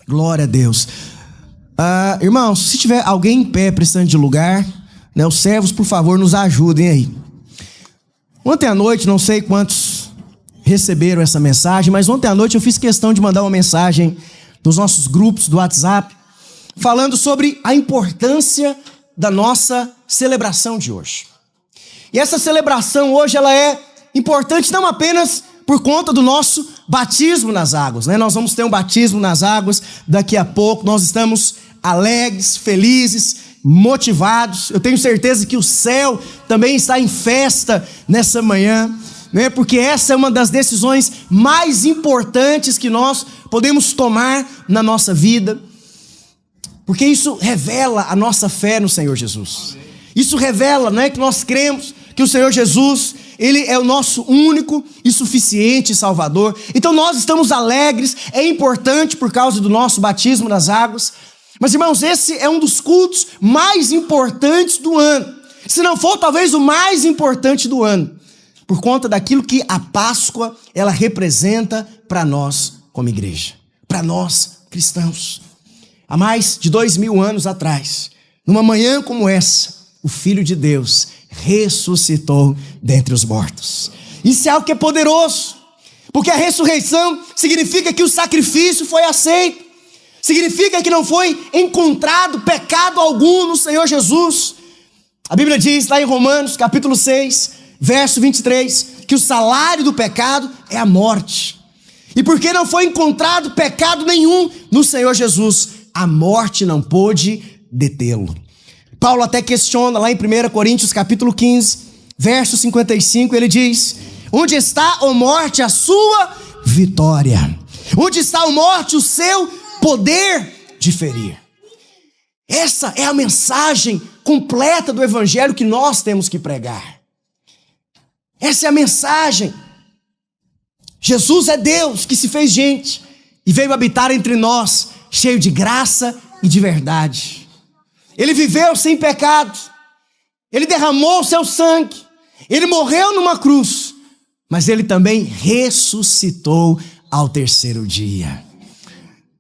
Glória a Deus. Irmãos, se tiver alguém em pé precisando de lugar, né, os servos, por favor, nos ajudem aí. Ontem à noite, não sei quantos receberam essa mensagem, mas ontem à noite eu fiz questão de mandar uma mensagem nos nossos grupos do WhatsApp, falando sobre a importância da nossa celebração de hoje. E essa celebração hoje, ela é importante não apenas por conta do nosso batismo nas águas, né? Nós vamos ter um batismo nas águas daqui a pouco, nós estamos alegres, felizes, motivados. Eu tenho certeza que o céu também está em festa nessa manhã, né? Porque essa é uma das decisões mais importantes que nós podemos tomar na nossa vida, porque isso revela a nossa fé no Senhor Jesus. Isso revela, né, que nós cremos que o Senhor Jesus, Ele é o nosso único e suficiente Salvador. Então nós estamos alegres, é importante por causa do nosso batismo nas águas. Mas, irmãos, esse é um dos cultos mais importantes do ano. Se não for, talvez o mais importante do ano, por conta daquilo que a Páscoa, ela representa para nós como igreja, para nós cristãos. Há mais de 2000 anos atrás, numa manhã como essa, o Filho de Deus ressuscitou dentre os mortos. Isso é algo que é poderoso, porque a ressurreição significa que o sacrifício foi aceito, significa que não foi encontrado pecado algum no Senhor Jesus. A Bíblia diz lá em Romanos capítulo 6, verso 23, que o salário do pecado é a morte. E porque não foi encontrado pecado nenhum no Senhor Jesus, a morte não pôde detê-lo. Paulo até questiona lá em 1 Coríntios capítulo 15, verso 55, ele diz: onde está, ó morte, a sua vitória? Onde está, ó morte, o seu poder de ferir? Essa é a mensagem completa do evangelho que nós temos que pregar. Essa é a mensagem. Jesus é Deus que se fez gente e veio habitar entre nós, cheio de graça e de verdade. Ele viveu sem pecado, ele derramou o seu sangue, ele morreu numa cruz, mas ele também ressuscitou ao terceiro dia.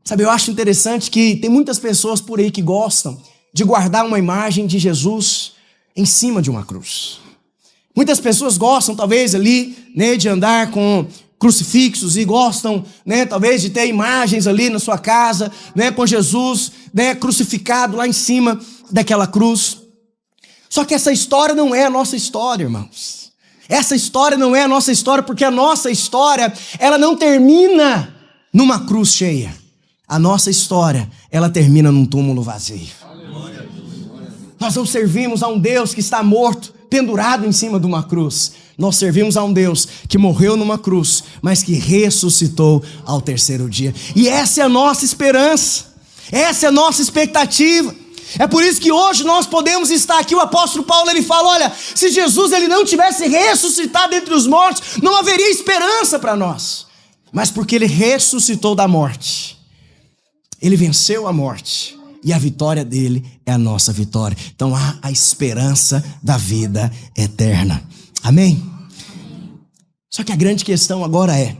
Sabe, eu acho interessante que tem muitas pessoas por aí que gostam de guardar uma imagem de Jesus em cima de uma cruz. Muitas pessoas gostam, talvez, ali, né, de andar com crucifixos e gostam, né, talvez, de ter imagens ali na sua casa, né, com Jesus, né, crucificado lá em cima daquela cruz. Só que essa história não é a nossa história, irmãos. Essa história não é a nossa história, porque a nossa história, ela não termina numa cruz cheia. A nossa história, ela termina num túmulo vazio. Nós não servimos a um Deus que está morto, pendurado em cima de uma cruz. Nós servimos a um Deus que morreu numa cruz, mas que ressuscitou ao terceiro dia. E essa é a nossa esperança, essa é a nossa expectativa. É por isso que hoje nós podemos estar aqui. O apóstolo Paulo, ele fala, olha, se Jesus ele não tivesse ressuscitado entre os mortos, não haveria esperança para nós. Mas porque ele ressuscitou da morte, ele venceu a morte, e a vitória dele é a nossa vitória. Então há a esperança da vida eterna. Amém? Só que a grande questão agora é: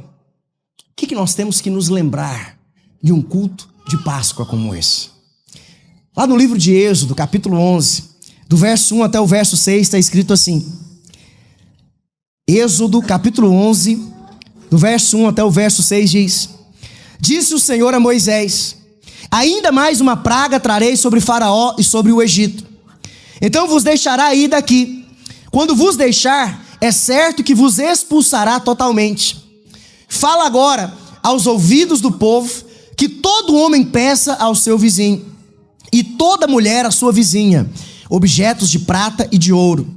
o que nós temos que nos lembrar de um culto de Páscoa como esse? Lá no livro de Êxodo, capítulo 11, do verso 1 até o verso 6, está escrito assim. Êxodo, capítulo 11, do verso 1 até o verso 6 diz: disse o Senhor a Moisés: ainda mais uma praga trarei sobre Faraó e sobre o Egito. Então vos deixará ir daqui. Quando vos deixar, é certo que vos expulsará totalmente. Fala agora aos ouvidos do povo que todo homem peça ao seu vizinho, e toda mulher à sua vizinha, objetos de prata e de ouro.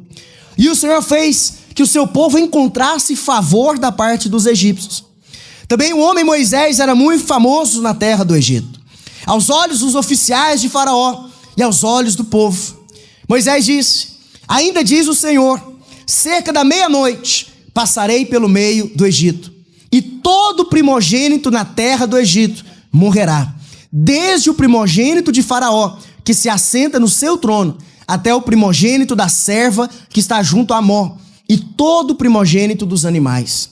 E o Senhor fez que o seu povo encontrasse favor da parte dos egípcios. Também o homem Moisés era muito famoso na terra do Egito, aos olhos dos oficiais de Faraó e aos olhos do povo. Moisés disse: ainda diz o Senhor, cerca da meia-noite passarei pelo meio do Egito, e todo primogênito na terra do Egito morrerá, desde o primogênito de Faraó, que se assenta no seu trono, até o primogênito da serva que está junto a Amó, e todo primogênito dos animais.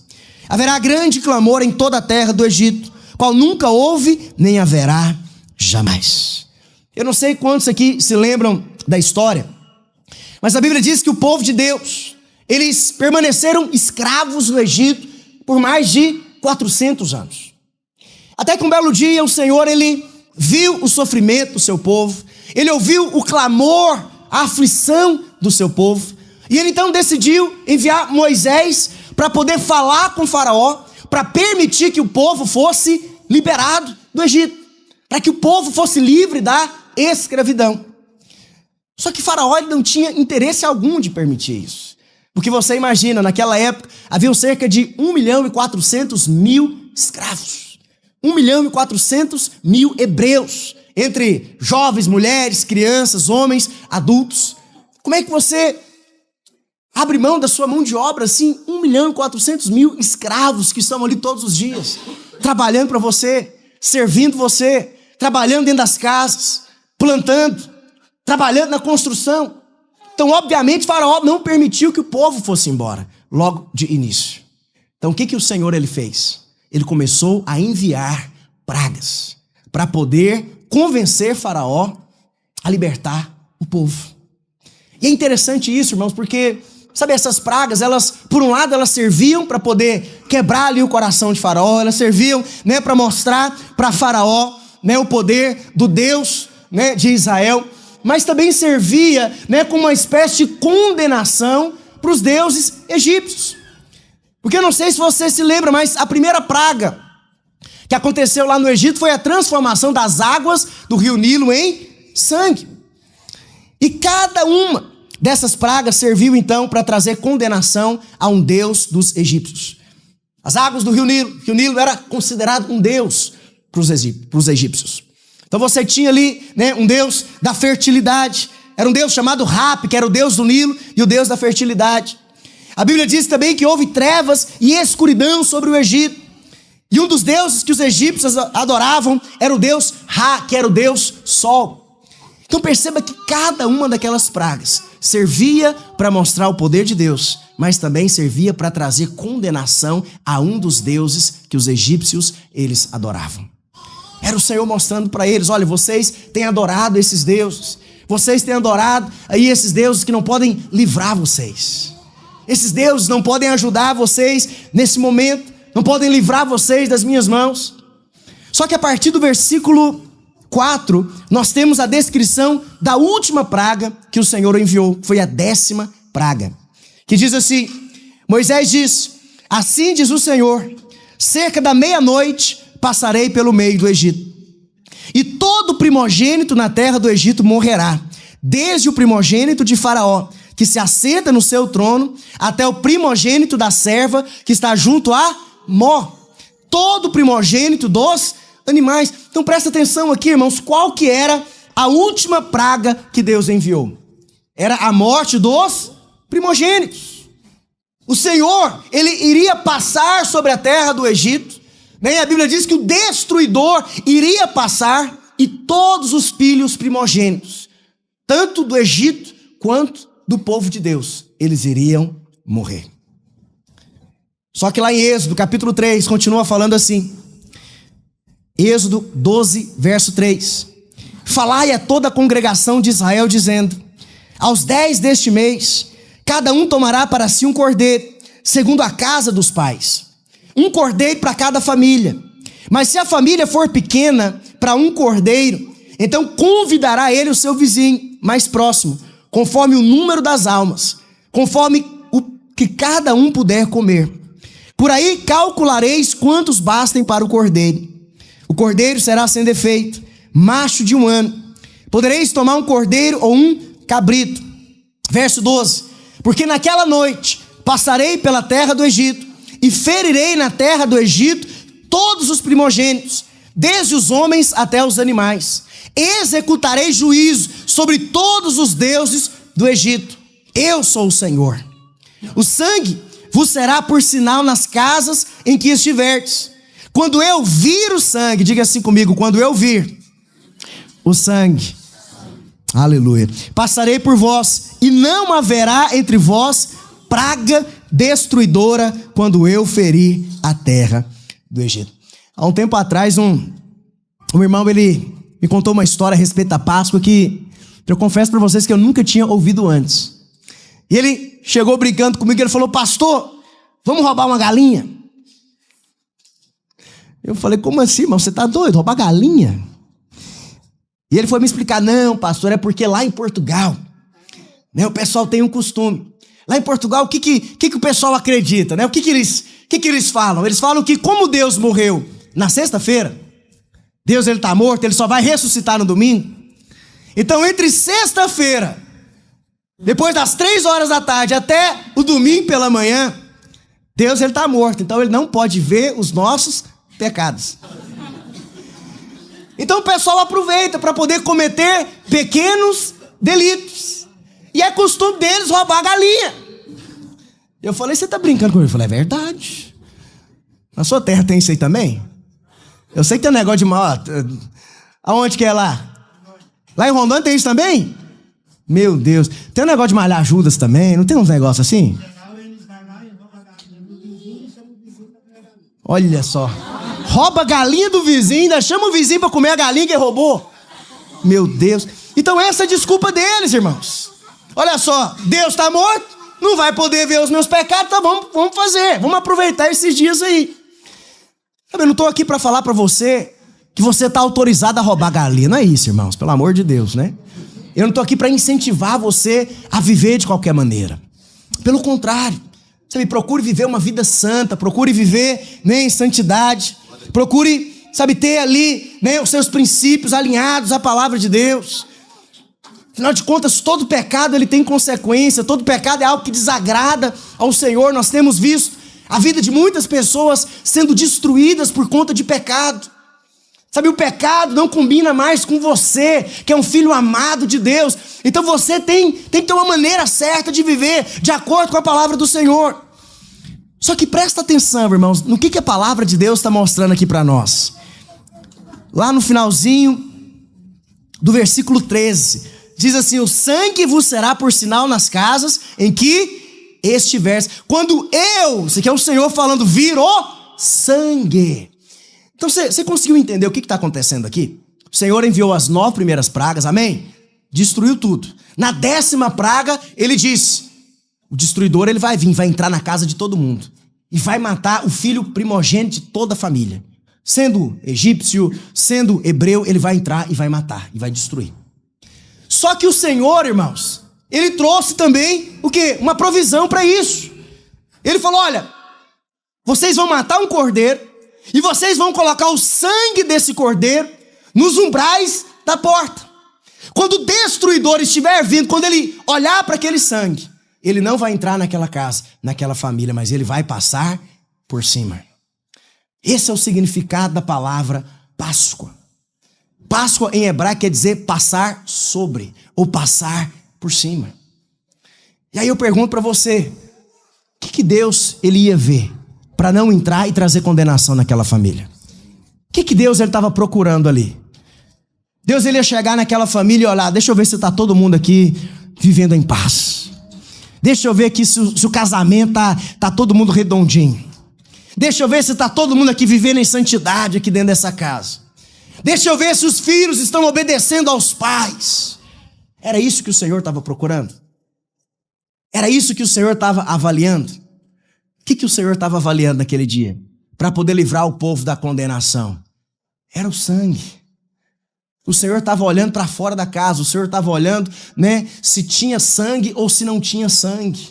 Haverá grande clamor em toda a terra do Egito, qual nunca houve nem haverá jamais. Eu não sei quantos aqui se lembram da história, mas a Bíblia diz que o povo de Deus, eles permaneceram escravos no Egito por mais de 400 anos. Até que um belo dia o Senhor, ele viu o sofrimento do seu povo, ele ouviu o clamor, a aflição do seu povo, e ele então decidiu enviar Moisés para poder falar com Faraó, para permitir que o povo fosse liberado do Egito, para que o povo fosse livre da escravidão. Só que Faraó ele não tinha interesse algum de permitir isso. Porque você imagina, naquela época, haviam cerca de 1.400.000 escravos. 1.400.000 hebreus, entre jovens, mulheres, crianças, homens, adultos. Como é que você abre mão da sua mão de obra, assim, 1.400.000 escravos que estão ali todos os dias, trabalhando para você, servindo você, trabalhando dentro das casas, plantando, trabalhando na construção. Então, obviamente, Faraó não permitiu que o povo fosse embora, logo de início. Então, o que o Senhor ele fez? Ele começou a enviar pragas para poder convencer Faraó a libertar o povo. E é interessante isso, irmãos, porque, sabe, essas pragas, elas, por um lado, elas serviam para poder quebrar ali o coração de Faraó, elas serviam, para mostrar para Faraó, o poder do Deus, de Israel, mas também servia, como uma espécie de condenação para os deuses egípcios. Porque eu não sei se você se lembra, mas a primeira praga que aconteceu lá no Egito foi a transformação das águas do rio Nilo em sangue. E cada uma dessas pragas serviu então para trazer condenação a um deus dos egípcios. As águas do rio Nilo era considerado um deus para os egípcios. Então você tinha ali, um deus da fertilidade, era um deus chamado Rap, que era o deus do Nilo e o deus da fertilidade. A Bíblia diz também que houve trevas e escuridão sobre o Egito. E um dos deuses que os egípcios adoravam era o deus Ra, que era o deus Sol. Então perceba que cada uma daquelas pragas servia para mostrar o poder de Deus, mas também servia para trazer condenação a um dos deuses que os egípcios eles adoravam. Era o Senhor mostrando para eles, olha, vocês têm adorado esses deuses, vocês têm adorado aí esses deuses que não podem livrar vocês. Esses deuses não podem ajudar vocês nesse momento, não podem livrar vocês das minhas mãos. Só que a partir do versículo 4, nós temos a descrição da última praga que o Senhor enviou, foi a 10ª praga, que diz assim: Moisés diz, assim diz o Senhor, cerca da meia-noite passarei pelo meio do Egito, e todo primogênito na terra do Egito morrerá, desde o primogênito de Faraó, que se assenta no seu trono, até o primogênito da serva que está junto a Mó, todo primogênito dos animais. Então presta atenção aqui, irmãos, qual que era a última praga que Deus enviou? Era a morte dos primogênitos. O Senhor, ele iria passar sobre a terra do Egito, a Bíblia diz que o destruidor iria passar e todos os filhos primogênitos, tanto do Egito quanto do povo de Deus, eles iriam morrer. Só que lá em Êxodo, capítulo 3, continua falando assim, Êxodo 12, verso 3. Falai a toda a congregação de Israel, dizendo, aos 10 deste mês, cada um tomará para si um cordeiro, segundo a casa dos pais. Um cordeiro para cada família. Mas se a família for pequena, para um cordeiro, então convidará ele o seu vizinho mais próximo, conforme o número das almas, conforme o que cada um puder comer. Por aí calculareis quantos bastem para o cordeiro. O cordeiro será sem defeito, macho de 1 ano. Podereis tomar um cordeiro ou um cabrito. Verso 12. Porque naquela noite passarei pela terra do Egito, e ferirei na terra do Egito todos os primogênitos, desde os homens até os animais. Executarei juízo sobre todos os deuses do Egito. Eu sou o Senhor. O sangue vos será por sinal nas casas em que estiverdes. Quando eu vir o sangue, diga assim comigo, quando eu vir o sangue, aleluia, passarei por vós, e não haverá entre vós praga destruidora quando eu ferir a terra do Egito. Há um tempo atrás, um irmão, ele me contou uma história a respeito da Páscoa que eu confesso para vocês que eu nunca tinha ouvido antes. E ele chegou brincando comigo e ele falou: pastor, vamos roubar uma galinha? Eu falei: como assim, irmão? Você está doido? Roubar galinha? E ele foi me explicar: não, pastor, é porque lá em Portugal, né, o pessoal tem um costume. Lá em Portugal, o que o pessoal acredita? Né? O que eles falam? Eles falam que como Deus morreu na sexta-feira, Deus ele está morto, ele só vai ressuscitar no domingo. Então entre sexta-feira, depois das 3 horas da tarde até o domingo pela manhã, Deus ele está morto. Então ele não pode ver os nossos pecados. Então o pessoal aproveita para poder cometer pequenos delitos. E é costume deles roubar a galinha. Eu falei: você está brincando comigo? Eu falei: é verdade. Na sua terra tem isso aí também? Eu sei que tem um negócio de mal. Aonde que é lá? Lá em Rondônia tem isso também? Meu Deus. Tem um negócio de malhar Judas também? Não tem uns negócios assim? Olha só. Rouba a galinha do vizinho, ainda chama o vizinho para comer a galinha que roubou. Meu Deus. Então essa é a desculpa deles, irmãos. Olha só, Deus está morto, não vai poder ver os meus pecados, tá bom, vamos fazer, vamos aproveitar esses dias aí. Eu não estou aqui para falar para você que você está autorizado a roubar galinha, não é isso, irmãos, pelo amor de Deus, né? Eu não estou aqui para incentivar você a viver de qualquer maneira. Pelo contrário, sabe, procure viver uma vida santa, procure viver, né, em santidade, procure, sabe, ter ali, né, os seus princípios alinhados à palavra de Deus. Afinal de contas, todo pecado ele tem consequência, todo pecado é algo que desagrada ao Senhor. Nós temos visto a vida de muitas pessoas sendo destruídas por conta de pecado. Sabe, o pecado não combina mais com você, que é um filho amado de Deus. Então você tem que ter uma maneira certa de viver, de acordo com a palavra do Senhor. Só que presta atenção, irmãos, no que a palavra de Deus está mostrando aqui para nós. Lá no finalzinho do versículo 13, diz assim: o sangue vos será por sinal nas casas em que estiveres. Quando isso aqui é o Senhor falando, vir o sangue. Então você conseguiu entender o que está acontecendo aqui? O Senhor enviou as 9 primeiras pragas, amém? Destruiu tudo. Na 10ª praga, ele disse: o destruidor ele vai vir, vai entrar na casa de todo mundo e vai matar o filho primogênito de toda a família. Sendo egípcio, sendo hebreu, ele vai entrar e vai matar, e vai destruir. Só que o Senhor, irmãos, ele trouxe também o quê? Uma provisão para isso. Ele falou: olha, vocês vão matar um cordeiro e vocês vão colocar o sangue desse cordeiro nos umbrais da porta. Quando o destruidor estiver vindo, quando ele olhar para aquele sangue, ele não vai entrar naquela casa, naquela família, mas ele vai passar por cima. Esse é o significado da palavra Páscoa. Páscoa em hebraico quer dizer passar sobre, ou passar por cima. E aí eu pergunto para você, o que Deus ele ia ver para não entrar e trazer condenação naquela família? O que Deus ele estava procurando ali? Deus ele ia chegar naquela família e olhar: deixa eu ver se está todo mundo aqui vivendo em paz. Deixa eu ver aqui se o casamento tá todo mundo redondinho. Deixa eu ver se está todo mundo aqui vivendo em santidade aqui dentro dessa casa. Deixa eu ver se os filhos estão obedecendo aos pais. Era isso que o Senhor estava procurando? Era isso que o Senhor estava avaliando? O que o Senhor estava avaliando naquele dia? Para poder livrar o povo da condenação. Era o sangue. O Senhor estava olhando para fora da casa. O Senhor estava olhando, né, se tinha sangue ou se não tinha sangue.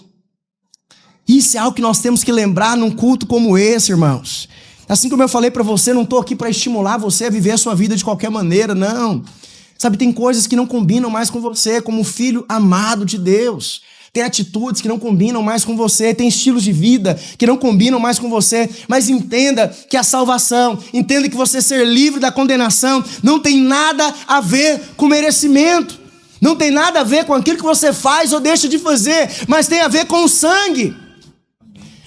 Isso é algo que nós temos que lembrar num culto como esse, irmãos. Assim como eu falei para você, não estou aqui para estimular você a viver a sua vida de qualquer maneira, não. Sabe, tem coisas que não combinam mais com você, como filho amado de Deus. Tem atitudes que não combinam mais com você, tem estilos de vida que não combinam mais com você. Mas entenda que a salvação, entenda que você ser livre da condenação não tem nada a ver com merecimento. Não tem nada a ver com aquilo que você faz ou deixa de fazer, mas tem a ver com o sangue.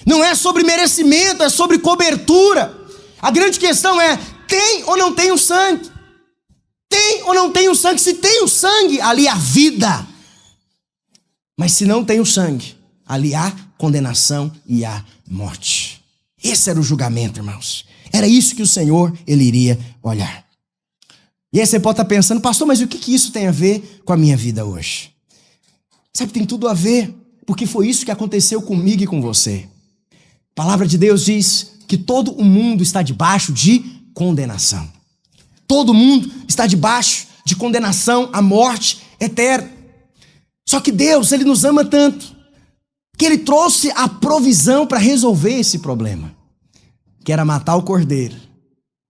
Não é sobre merecimento, é sobre cobertura. A grande questão é, tem ou não tem o sangue? Tem ou não tem o sangue? Se tem o sangue, ali há vida. Mas se não tem o sangue, ali há condenação e há morte. Esse era o julgamento, irmãos. Era isso que o Senhor, ele iria olhar. E aí você pode estar pensando, pastor, mas o que isso tem a ver com a minha vida hoje? Sabe, tem tudo a ver, porque foi isso que aconteceu comigo e com você. A palavra de Deus diz que todo o mundo está debaixo de condenação. Todo mundo está debaixo de condenação à morte eterna. Só que Deus, Ele nos ama tanto, que Ele trouxe a provisão para resolver esse problema, que era matar o cordeiro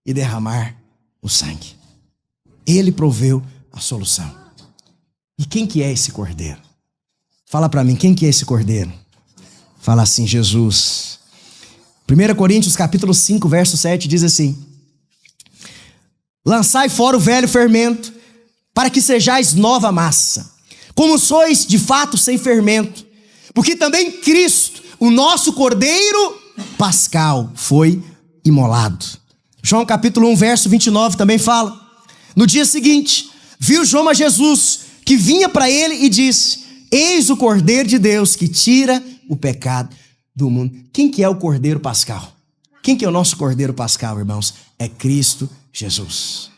e derramar o sangue. Ele proveu a solução. E quem que é esse cordeiro? Fala para mim, quem que é esse cordeiro? Fala assim, Jesus. 1 Coríntios capítulo 5, verso 7 diz assim: lançai fora o velho fermento, para que sejais nova massa, como sois de fato sem fermento, porque também Cristo, o nosso cordeiro pascal, foi imolado. João capítulo 1, verso 29 também fala: no dia seguinte, viu João a Jesus, que vinha para ele e disse: eis o Cordeiro de Deus que tira o pecado do mundo. Quem que é o Cordeiro Pascal? Quem que é o nosso Cordeiro Pascal, irmãos? É Cristo Jesus.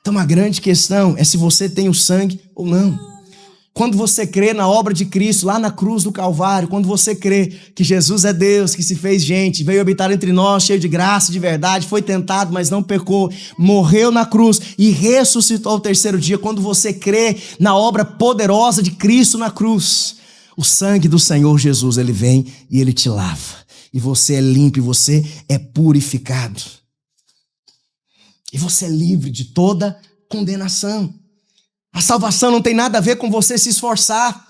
Então a grande questão é se você tem o sangue ou não. Quando você crê na obra de Cristo, lá na cruz do Calvário, quando você crê que Jesus é Deus, que se fez gente, veio habitar entre nós, cheio de graça, de verdade, foi tentado, mas não pecou, morreu na cruz e ressuscitou ao terceiro dia, quando você crê na obra poderosa de Cristo na cruz, o sangue do Senhor Jesus, Ele vem e Ele te lava. E você é limpo, e você é purificado. E você é livre de toda condenação. A salvação não tem nada a ver com você se esforçar.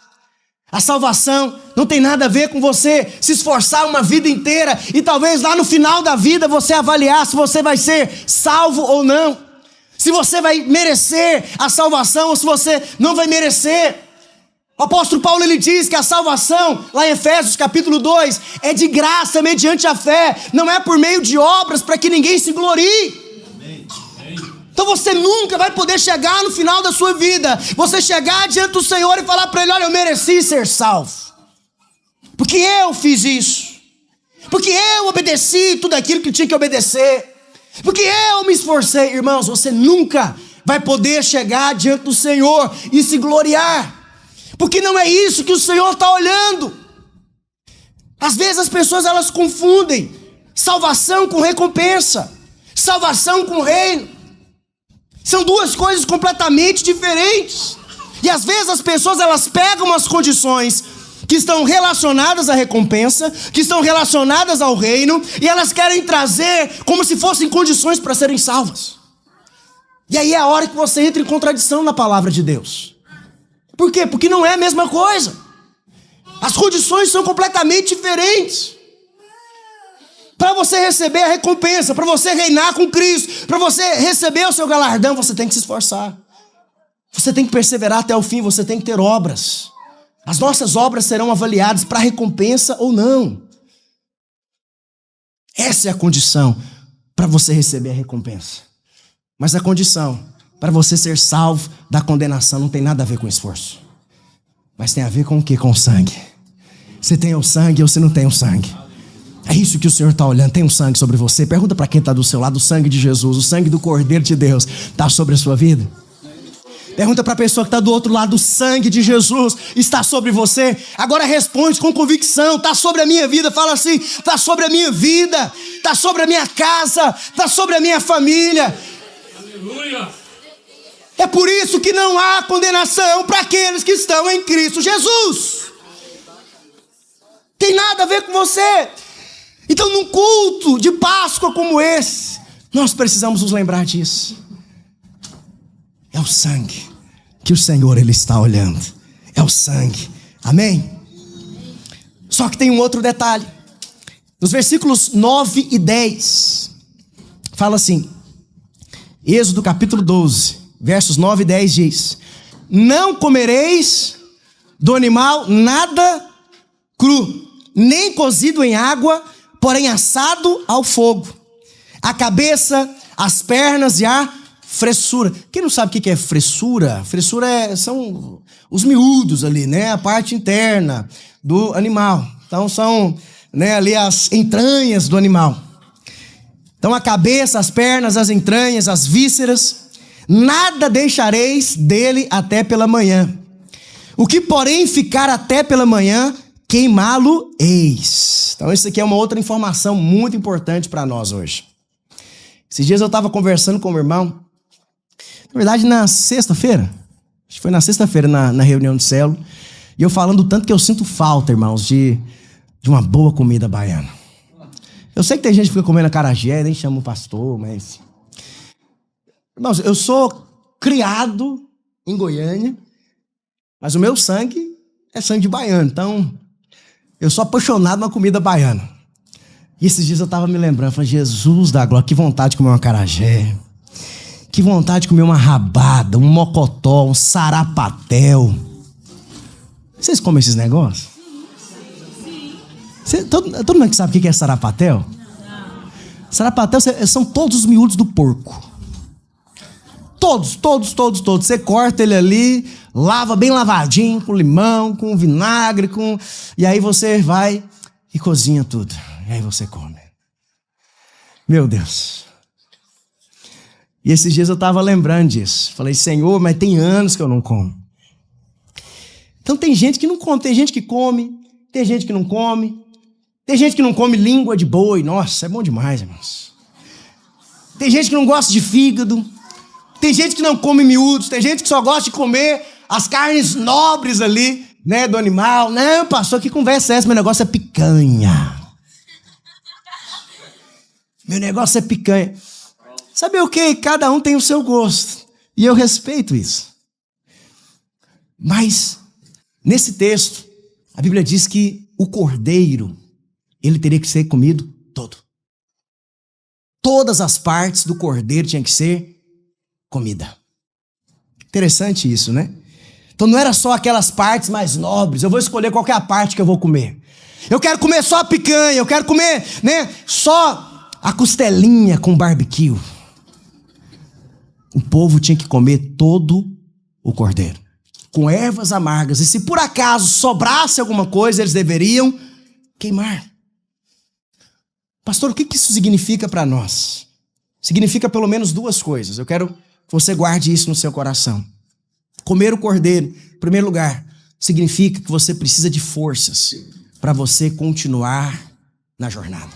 A salvação não tem nada a ver com você se esforçar uma vida inteira e talvez lá no final da vida você avaliar se você vai ser salvo ou não. Se você vai merecer a salvação ou se você não vai merecer. O apóstolo Paulo, ele diz que a salvação, lá em Efésios capítulo 2, é de graça mediante a fé, não é por meio de obras para que ninguém se glorie. Então você nunca vai poder chegar no final da sua vida, você chegar diante do Senhor e falar para Ele: olha, eu mereci ser salvo, porque eu fiz isso, porque eu obedeci tudo aquilo que tinha que obedecer, porque eu me esforcei. Irmãos, você nunca vai poder chegar diante do Senhor e se gloriar, porque não é isso que o Senhor está olhando. Às vezes as pessoas, elas confundem salvação com recompensa, salvação com reino. São duas coisas completamente diferentes. E às vezes as pessoas, elas pegam as condições que estão relacionadas à recompensa, que estão relacionadas ao reino, e elas querem trazer como se fossem condições para serem salvas. E aí é a hora que você entra em contradição na palavra de Deus. Por quê? Porque não é a mesma coisa. As condições são completamente diferentes. Para você receber a recompensa, para você reinar com Cristo, para você receber o seu galardão, você tem que se esforçar. Você tem que perseverar até o fim, você tem que ter obras. As nossas obras serão avaliadas para recompensa ou não. Essa é a condição para você receber a recompensa. Mas a condição para você ser salvo da condenação não tem nada a ver com esforço. Mas tem a ver com o quê? Com o sangue. Você tem o sangue ou você não tem o sangue? É isso que o Senhor está olhando. Tem um sangue sobre você? Pergunta para quem está do seu lado: o sangue de Jesus, o sangue do Cordeiro de Deus está sobre a sua vida? Pergunta para a pessoa que está do outro lado: o sangue de Jesus está sobre você? Agora responde com convicção: está sobre a minha vida. Fala assim: está sobre a minha vida, está sobre a minha casa, está sobre a minha família. Aleluia. É por isso que não há condenação para aqueles que estão em Cristo Jesus. Tem nada a ver com você. Então, num culto de Páscoa como esse, nós precisamos nos lembrar disso. É o sangue que o Senhor, Ele está olhando. É o sangue. Amém? Só que tem um outro detalhe. Nos versículos 9 e 10, fala assim, Êxodo capítulo 12, versos 9 e 10 diz: não comereis do animal nada cru, nem cozido em água, porém assado ao fogo, a cabeça, as pernas e a fressura. Quem não sabe o que é fressura? Fressura são os miúdos ali, né? A parte interna do animal. Então são, né, ali as entranhas do animal. Então a cabeça, as pernas, as entranhas, as vísceras, nada deixareis dele até pela manhã. O que, porém, ficar até pela manhã, queimá-lo-eis. Então, isso aqui é uma outra informação muito importante para nós hoje. Esses dias eu estava conversando com o meu irmão, na verdade, na sexta-feira, acho que foi na sexta-feira, na reunião de célula, e eu falando o tanto que eu sinto falta, irmãos, de uma boa comida baiana. Eu sei que tem gente que fica comendo acarajé, nem chama o pastor, mas... Irmãos, eu sou criado em Goiânia, mas o meu sangue é sangue de baiano, então eu sou apaixonado na comida baiana. E esses dias eu estava me lembrando, falei, Jesus da glória, que vontade de comer um acarajé, que vontade de comer uma rabada, um mocotó, um sarapatel. Vocês comem esses negócios? Todo mundo que sabe o que é sarapatel? Sarapatel são todos os miúdos do porco. Todos. Você corta ele ali, lava bem lavadinho, com limão, com vinagre, e aí você vai e cozinha tudo. E aí você come. Meu Deus. E esses dias eu estava lembrando disso. Falei, Senhor, mas tem anos que eu não como. Então tem gente que não come, tem gente que come, tem gente que não come. Tem gente que não come língua de boi. Nossa, é bom demais, irmãos. Tem gente que não gosta de fígado. Tem gente que não come miúdos, tem gente que só gosta de comer as carnes nobres ali, né, do animal. Não, pastor, que conversa é essa? Meu negócio é picanha. Meu negócio é picanha. Sabe o quê? Cada um tem o seu gosto. E eu respeito isso. Mas, nesse texto, a Bíblia diz que o cordeiro, ele teria que ser comido todo. Todas as partes do cordeiro tinham que ser comida. Interessante isso, né? Então não era só aquelas partes mais nobres. Eu vou escolher qual que é a parte que eu vou comer. Eu quero comer só a picanha. Eu quero comer, né, só a costelinha com barbecue. O povo tinha que comer todo o cordeiro, com ervas amargas. E se por acaso sobrasse alguma coisa, eles deveriam queimar. Pastor, o que isso significa para nós? Significa pelo menos duas coisas. Eu quero que você guarde isso no seu coração. Comer o cordeiro, em primeiro lugar, significa que você precisa de forças para você continuar na jornada.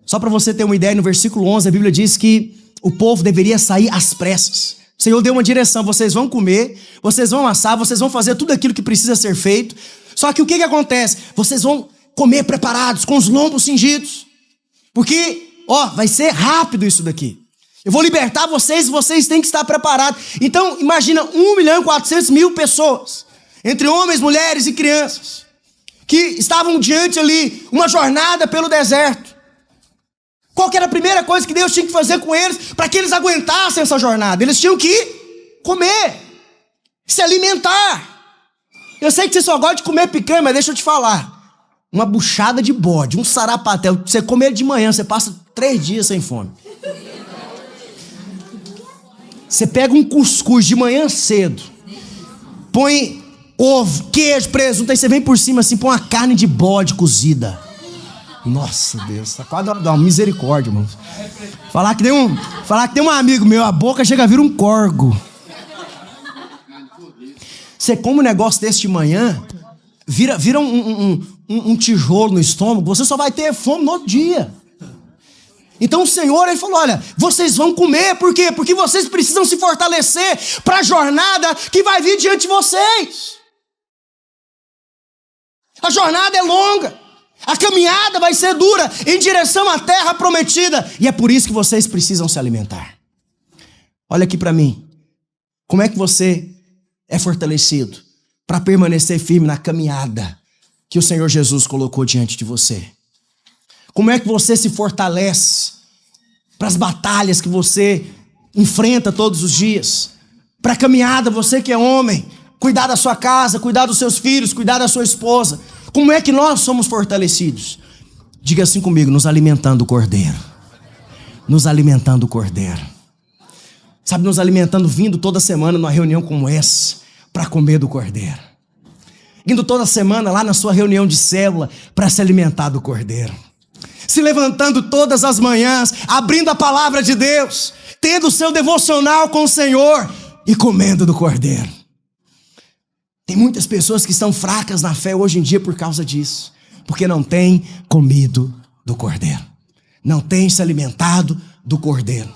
Só para você ter uma ideia, no versículo 11, a Bíblia diz que o povo deveria sair às pressas. O Senhor deu uma direção, vocês vão comer, vocês vão assar, vocês vão fazer tudo aquilo que precisa ser feito. Só que o que acontece? Vocês vão comer preparados, com os lombos cingidos. Porque, vai ser rápido isso daqui. Eu vou libertar vocês e vocês têm que estar preparados. Então, imagina 1.400.000 pessoas, entre homens, mulheres e crianças, que estavam diante ali, uma jornada pelo deserto. Qual que era a primeira coisa que Deus tinha que fazer com eles para que eles aguentassem essa jornada? Eles tinham que comer, se alimentar. Eu sei que você só gosta de comer picanha, mas deixa eu te falar. Uma buchada de bode, um sarapatel, você comer de manhã, você passa 3 dias sem fome. Você pega um cuscuz de manhã cedo, põe ovo, queijo, presunto, aí você vem por cima assim, põe uma carne de bode cozida. Nossa, Deus, tá quase dá uma misericórdia, irmão. Falar que tem um amigo meu, a boca chega a vir um corgo. Você come um negócio desse de manhã, vira um tijolo no estômago, você só vai ter fome no outro dia. Então o Senhor, ele falou, olha, vocês vão comer, por quê? Porque vocês precisam se fortalecer para a jornada que vai vir diante de vocês. A jornada é longa, a caminhada vai ser dura em direção à terra prometida, e é por isso que vocês precisam se alimentar. Olha aqui para mim, como é que você é fortalecido para permanecer firme na caminhada que o Senhor Jesus colocou diante de você? Como é que você se fortalece para as batalhas que você enfrenta todos os dias? Para a caminhada, você que é homem, cuidar da sua casa, cuidar dos seus filhos, cuidar da sua esposa. Como é que nós somos fortalecidos? Diga assim comigo, nos alimentando o cordeiro. Nos alimentando o cordeiro. Sabe, nos alimentando, vindo toda semana numa reunião como essa, para comer do cordeiro. Indo toda semana lá na sua reunião de célula, para se alimentar do cordeiro. Se levantando todas as manhãs, abrindo a palavra de Deus, tendo o seu devocional com o Senhor e comendo do cordeiro. Tem muitas pessoas que estão fracas na fé hoje em dia por causa disso, porque não têm comido do cordeiro, não têm se alimentado do cordeiro.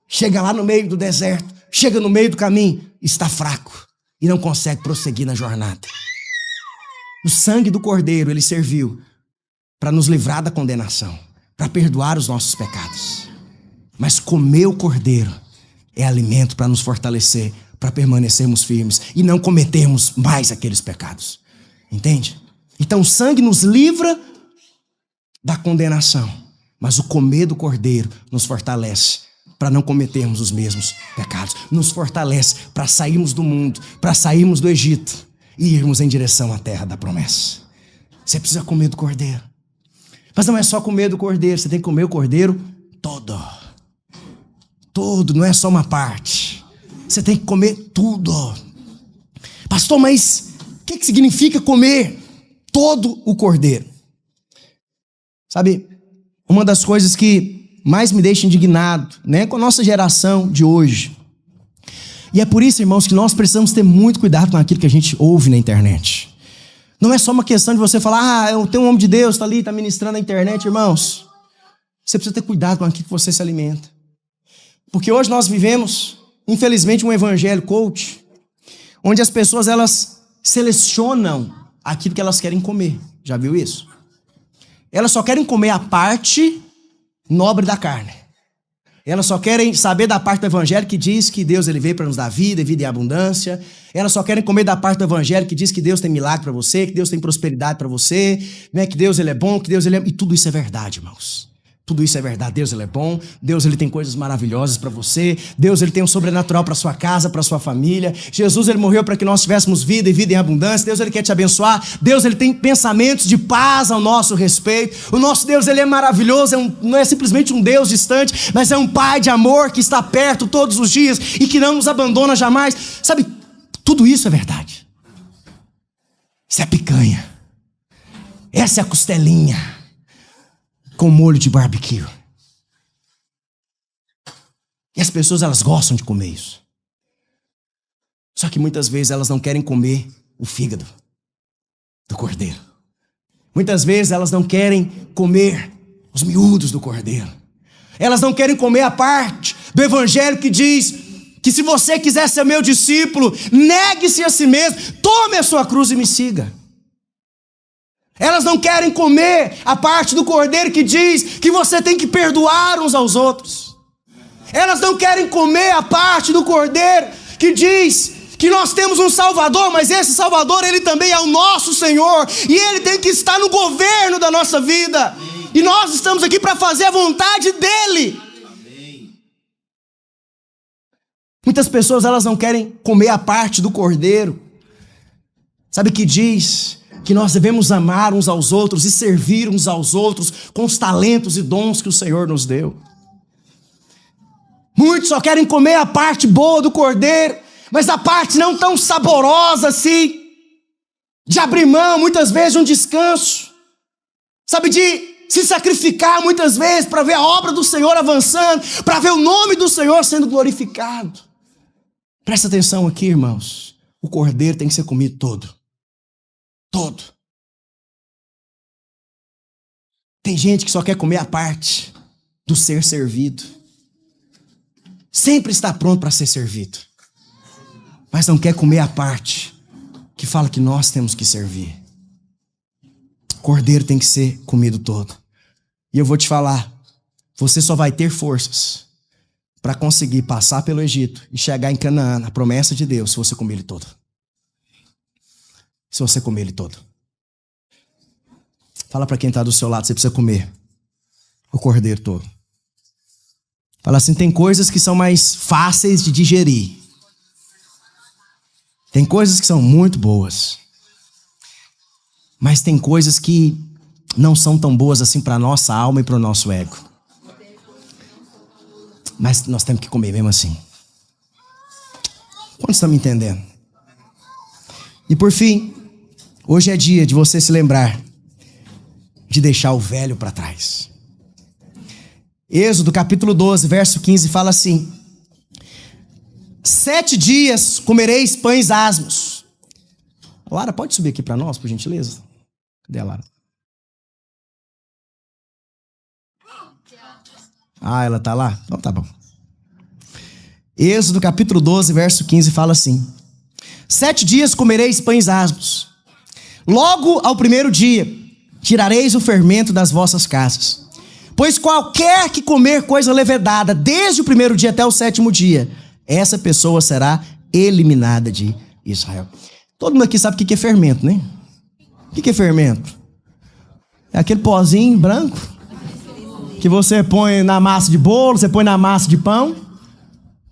Chega lá no meio do deserto, chega no meio do caminho, está fraco e não consegue prosseguir na jornada. O sangue do cordeiro, ele serviu para nos livrar da condenação, para perdoar os nossos pecados. Mas comer o cordeiro é alimento para nos fortalecer, para permanecermos firmes e não cometermos mais aqueles pecados. Entende? Então o sangue nos livra da condenação, mas o comer do cordeiro nos fortalece para não cometermos os mesmos pecados. Nos fortalece para sairmos do mundo, para sairmos do Egito e irmos em direção à terra da promessa. Você precisa comer do cordeiro. Mas não é só comer do cordeiro, você tem que comer o cordeiro todo. Todo, não é só uma parte. Você tem que comer tudo. Pastor, mas o que significa comer todo o cordeiro? Sabe, uma das coisas que mais me deixa indignado, né, com a nossa geração de hoje. E é por isso, irmãos, que nós precisamos ter muito cuidado com aquilo que a gente ouve na internet. Não é só uma questão de você falar, eu tenho um homem de Deus, está ali, está ministrando na internet, irmãos. Você precisa ter cuidado com aquilo que você se alimenta. Porque hoje nós vivemos, infelizmente, um evangelho coach, onde as pessoas, elas selecionam aquilo que elas querem comer. Já viu isso? Elas só querem comer a parte nobre da carne. Elas só querem saber da parte do evangelho que diz que Deus ele veio para nos dar vida e vida em abundância. Elas só querem comer da parte do evangelho que diz que Deus tem milagre para você, que Deus tem prosperidade para você, né? Que Deus ele é bom, que Deus ele é... E tudo isso é verdade, irmãos. Tudo isso é verdade. Deus ele é bom, Deus ele tem coisas maravilhosas para você, Deus ele tem um sobrenatural para sua casa, para sua família. Jesus ele morreu para que nós tivéssemos vida e vida em abundância. Deus ele quer te abençoar. Deus ele tem pensamentos de paz ao nosso respeito. O nosso Deus ele é maravilhoso, não é simplesmente um Deus distante, mas é um Pai de amor que está perto todos os dias e que não nos abandona jamais. Sabe, tudo isso é verdade. Isso é picanha. Essa é a costelinha com molho de barbecue. E as pessoas, elas gostam de comer isso. Só que muitas vezes elas não querem comer o fígado do cordeiro. Muitas vezes elas não querem comer os miúdos do cordeiro. Elas não querem comer a parte do evangelho que diz que se você quiser ser meu discípulo, negue-se a si mesmo, tome a sua cruz e me siga. Elas não querem comer a parte do cordeiro que diz que você tem que perdoar uns aos outros. Elas não querem comer a parte do cordeiro que diz que nós temos um Salvador, mas esse Salvador, ele também é o nosso Senhor, e ele tem que estar no governo da nossa vida. E nós estamos aqui para fazer a vontade dele. Muitas pessoas, elas não querem comer a parte do cordeiro, sabe, que diz que nós devemos amar uns aos outros e servir uns aos outros com os talentos e dons que o Senhor nos deu. Muitos só querem comer a parte boa do cordeiro, mas a parte não tão saborosa assim, de abrir mão muitas vezes de um descanso, sabe, de se sacrificar muitas vezes para ver a obra do Senhor avançando, para ver o nome do Senhor sendo glorificado. Presta atenção aqui, irmãos, o cordeiro tem que ser comido todo. Todo. Tem gente que só quer comer a parte do ser servido. Sempre está pronto para ser servido, mas não quer comer a parte que fala que nós temos que servir. Cordeiro tem que ser comido todo. E eu vou te falar, você só vai ter forças para conseguir passar pelo Egito e chegar em Canaã, a promessa de Deus, se você comer ele todo. Se você comer ele todo. Fala para quem está do seu lado, você precisa comer o cordeiro todo. Fala assim, tem coisas que são mais fáceis de digerir. Tem coisas que são muito boas. Mas tem coisas que não são tão boas assim para a nossa alma e para o nosso ego. Mas nós temos que comer mesmo assim. Quantos estão me entendendo? E por fim, hoje é dia de você se lembrar de deixar o velho para trás. Êxodo capítulo 12, verso 15 fala assim: 7 dias comereis pães asmos. Lara, pode subir aqui para nós, por gentileza? Cadê a Lara? Ah, ela tá lá? Então tá bom. Êxodo capítulo 12, verso 15 fala assim: 7 dias comereis pães asmos. Logo ao primeiro dia tirareis o fermento das vossas casas. Pois qualquer que comer coisa levedada, desde o primeiro dia até o 7º dia, essa pessoa será eliminada de Israel. Todo mundo aqui sabe o que é fermento, né? O que é fermento? É aquele pozinho branco que você põe na massa de bolo, você põe na massa de pão,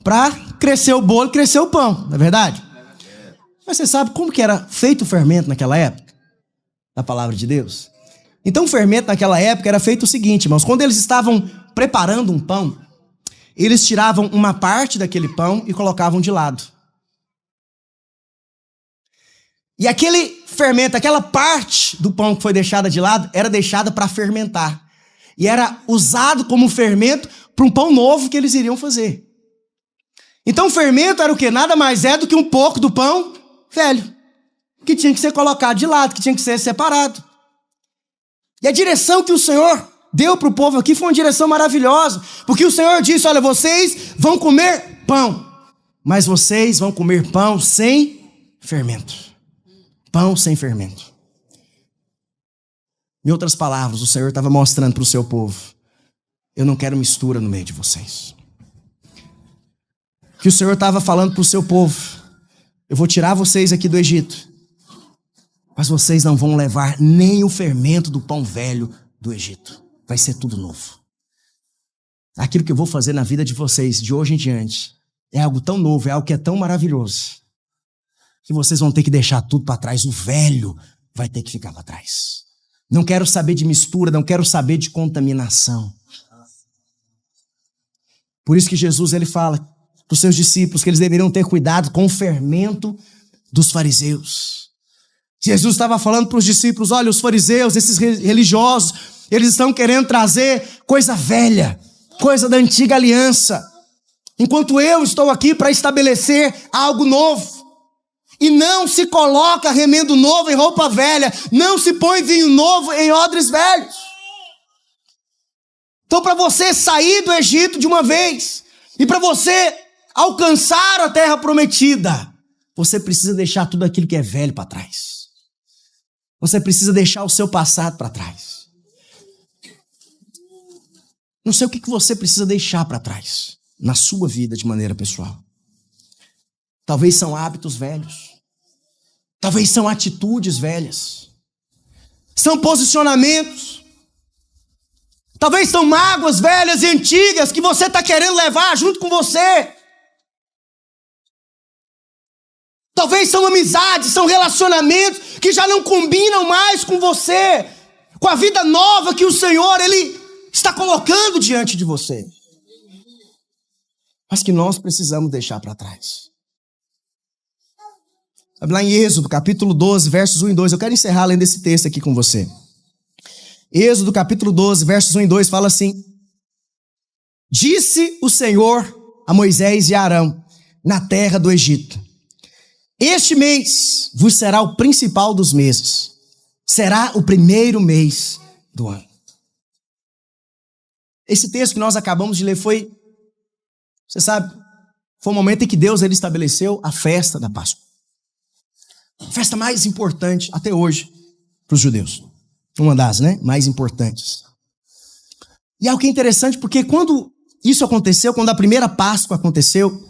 para crescer o bolo e crescer o pão, não é verdade? Mas você sabe como que era feito o fermento naquela época? Da palavra de Deus? Então o fermento naquela época era feito o seguinte, irmãos: quando eles estavam preparando um pão, eles tiravam uma parte daquele pão e colocavam de lado. E aquele fermento, aquela parte do pão que foi deixada de lado, era deixada para fermentar. E era usado como fermento para um pão novo que eles iriam fazer. Então o fermento era o quê? Nada mais é do que um pouco do pão velho, que tinha que ser colocado de lado, que tinha que ser separado. E a direção que o Senhor deu para o povo aqui foi uma direção maravilhosa, porque o Senhor disse: olha, vocês vão comer pão, mas vocês vão comer pão sem fermento. Pão sem fermento. Em outras palavras, o Senhor estava mostrando para o seu povo: eu não quero mistura no meio de vocês. Que o Senhor estava falando para o seu povo: eu vou tirar vocês aqui do Egito, mas vocês não vão levar nem o fermento do pão velho do Egito. Vai ser tudo novo. Aquilo que eu vou fazer na vida de vocês, de hoje em diante, é algo tão novo, é algo que é tão maravilhoso, que vocês vão ter que deixar tudo para trás. O velho vai ter que ficar para trás. Não quero saber de mistura, não quero saber de contaminação. Por isso que Jesus ele fala para os seus discípulos que eles deveriam ter cuidado com o fermento dos fariseus. Jesus estava falando para os discípulos: olha, os fariseus, esses religiosos, eles estão querendo trazer coisa velha, coisa da antiga aliança, enquanto eu estou aqui para estabelecer algo novo. E não se coloca remendo novo em roupa velha, não se põe vinho novo em odres velhos. Então, para você sair do Egito de uma vez, e para você alcançar a terra prometida, você precisa deixar tudo aquilo que é velho para trás. Você precisa deixar o seu passado para trás. Não sei o que você precisa deixar para trás na sua vida de maneira pessoal. Talvez são hábitos velhos. Talvez são atitudes velhas. São posicionamentos. Talvez são mágoas velhas e antigas que você está querendo levar junto com você. Talvez são amizades, são relacionamentos que já não combinam mais com você, com a vida nova que o Senhor ele está colocando diante de você. Mas que nós precisamos deixar para trás. Sabe lá em Êxodo, capítulo 12, versos 1 e 2. Eu quero encerrar lendo esse texto aqui com você. Êxodo, capítulo 12, versos 1 e 2, fala assim: disse o Senhor a Moisés e a Arão, na terra do Egito: este mês vos será o principal dos meses, será o primeiro mês do ano. Esse texto que nós acabamos de ler foi, você sabe, foi o momento em que Deus ele estabeleceu a festa da Páscoa. A festa mais importante até hoje para os judeus. Uma das, mais importantes. E algo que é interessante, porque quando isso aconteceu, quando a primeira Páscoa aconteceu,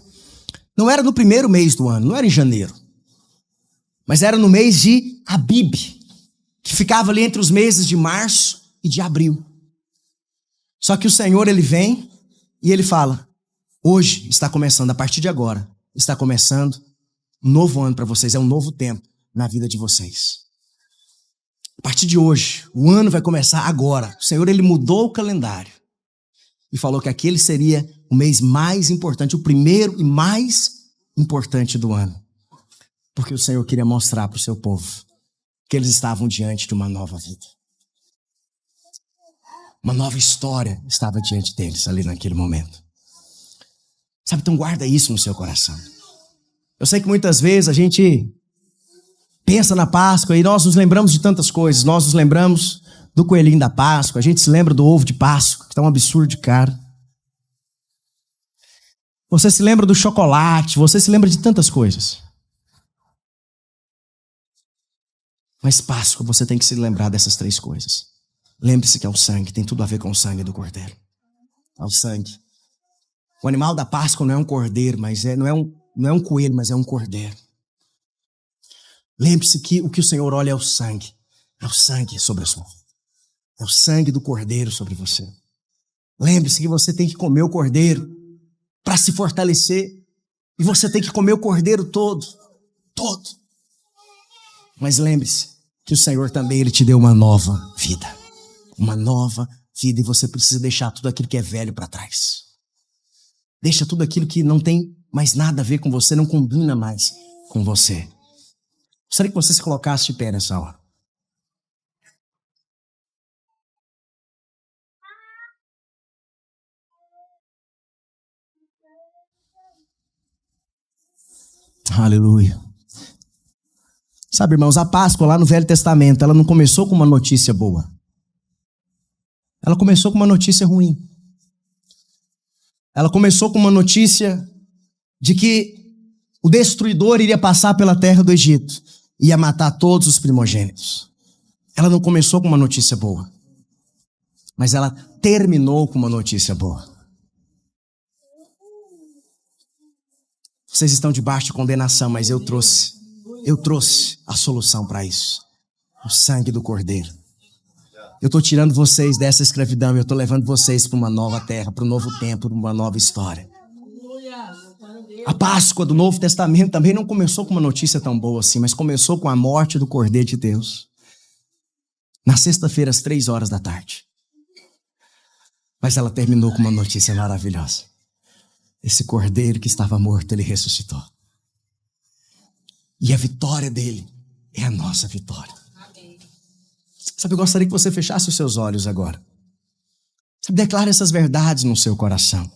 não era no primeiro mês do ano, não era em janeiro, mas era no mês de Abib, que ficava ali entre os meses de março e de abril. Só que o Senhor, ele vem e ele fala: hoje está começando, a partir de agora, está começando um novo ano para vocês, é um novo tempo na vida de vocês. A partir de hoje, o ano vai começar agora. O Senhor, ele mudou o calendário e falou que aquele seria o mês mais importante, o primeiro e mais importante do ano. Porque o Senhor queria mostrar para o seu povo que eles estavam diante de uma nova vida. Uma nova história estava diante deles ali naquele momento. Sabe, então guarda isso no seu coração. Eu sei que muitas vezes a gente pensa na Páscoa e nós nos lembramos de tantas coisas. Nós nos lembramos do coelhinho da Páscoa, a gente se lembra do ovo de Páscoa, que está um absurdo de caro. Você se lembra do chocolate, você se lembra de tantas coisas. Mas Páscoa, você tem que se lembrar dessas 3 coisas. Lembre-se que é o sangue, tem tudo a ver com o sangue do cordeiro. É o sangue. O animal da Páscoa não é um cordeiro, mas não é um coelho, mas é um cordeiro. Lembre-se que o Senhor olha é o sangue. É o sangue sobre a sua vida. É o sangue do cordeiro sobre você. Lembre-se que você tem que comer o cordeiro para se fortalecer. E você tem que comer o cordeiro todo. Todo. Mas lembre-se que o Senhor também Ele te deu uma nova vida. Uma nova vida. E você precisa deixar tudo aquilo que é velho para trás. Deixa tudo aquilo que não tem mais nada a ver com você, não combina mais com você. Gostaria que você se colocasse de pé nessa hora. Aleluia. Sabe, irmãos, a Páscoa lá no Velho Testamento, ela não começou com uma notícia boa. Ela começou com uma notícia ruim. Ela começou com uma notícia de que o destruidor iria passar pela terra do Egito e ia matar todos os primogênitos. Ela não começou com uma notícia boa, mas ela terminou com uma notícia boa. Vocês estão debaixo de condenação, mas eu trouxe a solução para isso. O sangue do Cordeiro. Eu estou tirando vocês dessa escravidão e eu estou levando vocês para uma nova terra, para um novo tempo, para uma nova história. A Páscoa do Novo Testamento também não começou com uma notícia tão boa assim, mas começou com a morte do Cordeiro de Deus. Na sexta-feira, às 15h. Mas ela terminou com uma notícia maravilhosa. Esse Cordeiro que estava morto, ele ressuscitou. E a vitória dele é a nossa vitória. Amém. Sabe, eu gostaria que você fechasse os seus olhos agora. Sabe, declare essas verdades no seu coração.